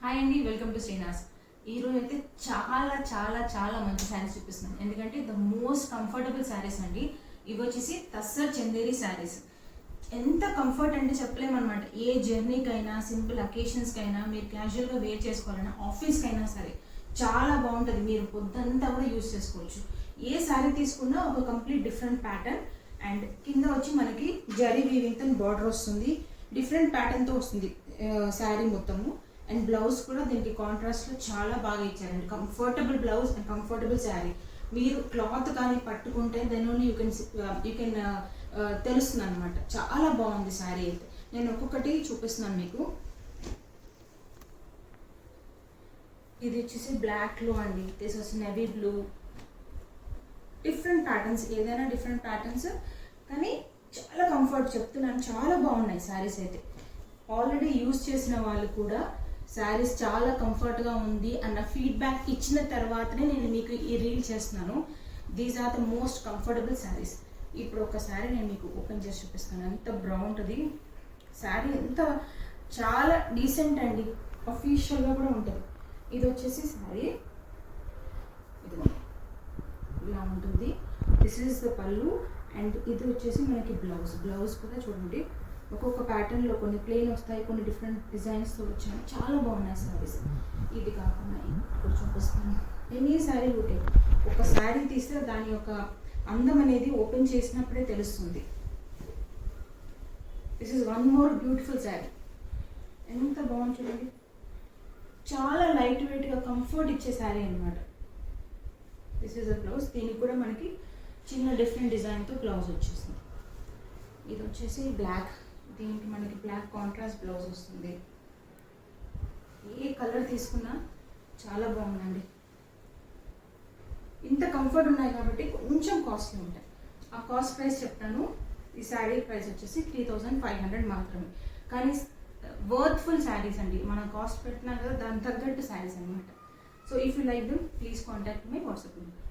Hi అండి, welcome to శ్రీనాస్. ఈరోజు అయితే చాలా చాలా చాలా మంచి శారీస్ చూపిస్తున్నాను. ఎందుకంటే ద మోస్ట్ కంఫర్టబుల్ శారీస్ అండి. ఇవి వచ్చేసి తస్సర్ చందేరి శారీస్. ఎంత కంఫర్ట్ అంటే చెప్పలేమన్నమాట. ఏ జర్నీకైనా, సింపుల్ అకేషన్స్కైనా, మీరు క్యాజువల్గా వేర్ చేసుకోవాలన్నా, ఆఫీస్కైనా సరే చాలా బాగుంటుంది. మీరు పొద్దంతా కూడా యూజ్ చేసుకోవచ్చు. ఏ శారీ తీసుకున్నా ఒక కంప్లీట్ డిఫరెంట్ ప్యాటర్న్. అండ్ కింద వచ్చి మనకి జరీ వీవింగ్తో బార్డర్ వస్తుంది. డిఫరెంట్ ప్యాటర్న్తో వస్తుంది శారీ మొత్తము. అండ్ బ్లౌజ్ కూడా దీనికి కాంట్రాస్ట్లో చాలా బాగా ఇచ్చారండి. Comfortable blouse and comfortable sari. మీరు క్లాత్ కానీ పట్టుకుంటే దెన్ ఓన్లీ యూ కెన్ తెలుస్తుంది అనమాట. చాలా బాగుంది శారీ అయితే. నేను ఒక్కొక్కటి చూపిస్తున్నాను మీకు. ఇది వచ్చేసి బ్లాక్లో అండి. దిస్ వచ్చి నెవీ బ్లూ. డిఫరెంట్ ప్యాటర్న్స్, ఏదైనా డిఫరెంట్ ప్యాటర్న్స్, కానీ చాలా కంఫర్ట్ చెప్తున్నాను. చాలా బాగున్నాయి శారీస్ అయితే. ఆల్రెడీ యూజ్ చేసిన వాళ్ళు కూడా శారీస్ చాలా కంఫర్ట్గా ఉంది అన్న ఫీడ్బ్యాక్ ఇచ్చిన తర్వాతనే నేను మీకు ఈ రీల్ చేస్తున్నాను. These are the most comfortable saris. ఇప్పుడు ఒక శారీ నేను మీకు ఓపెన్ చేసి చూపిస్తాను. ఎంత బాగుంటుంది శారీ, ఎంత చాలా డీసెంట్ అండి. అఫీషియల్గా కూడా ఉంటుంది. ఇది వచ్చేసి శారీ ఇది ఇలా ఉంటుంది. దిస్ ఈజ్ ద పళ్ళు. అండ్ ఇది వచ్చేసి మనకి బ్లౌజ్ కూడా చూడండి. ఒక్కొక్క ప్యాటర్న్లో కొన్ని ప్లెయిన్ వస్తాయి, కొన్ని డిఫరెంట్ డిజైన్స్తో వచ్చాయి. చాలా బాగున్నాయి శారీస్. ఇది కాకుండా ఇప్పుడు చూపిస్తాను. ఎనీ శారీ ఒకటే. ఒక శారీ తీస్తే దాని యొక్క అందం అనేది ఓపెన్ చేసినప్పుడే తెలుస్తుంది. This is one more beautiful sari. ఎంత బాగుంది చూడండి. చాలా లైట్ వెయిట్గా కంఫర్ట్ ఇచ్చే శారీ అనమాట. This is a blouse. దీనికి కూడా మనకి చిన్న డిఫరెంట్ డిజైన్తో బ్లౌజ్ వచ్చేసింది. ఇది వచ్చేసి బ్లాక్. దీనికి మనకి బ్లాక్ కాంట్రాస్ట్ బ్లౌజ్ వస్తుంది. ఏ కలర్ తీసుకున్నా చాలా బాగుందండి. ఇంత కంఫర్ట్ ఉన్నాయి కాబట్టి కొంచెం కాస్ట్లీ ఉంటాయి. ఆ కాస్ట్ ప్రైస్ చెప్తాను. ఈ శారీ ప్రైస్ వచ్చేసి 3500 మాత్రమే. కానీ వర్త్ఫుల్ శారీస్ అండి. మనం కాస్ట్ పెట్టినా కదా దానికి తగ్గట్టు శారీస్ అనమాట. So if you like them please contact my WhatsApp number.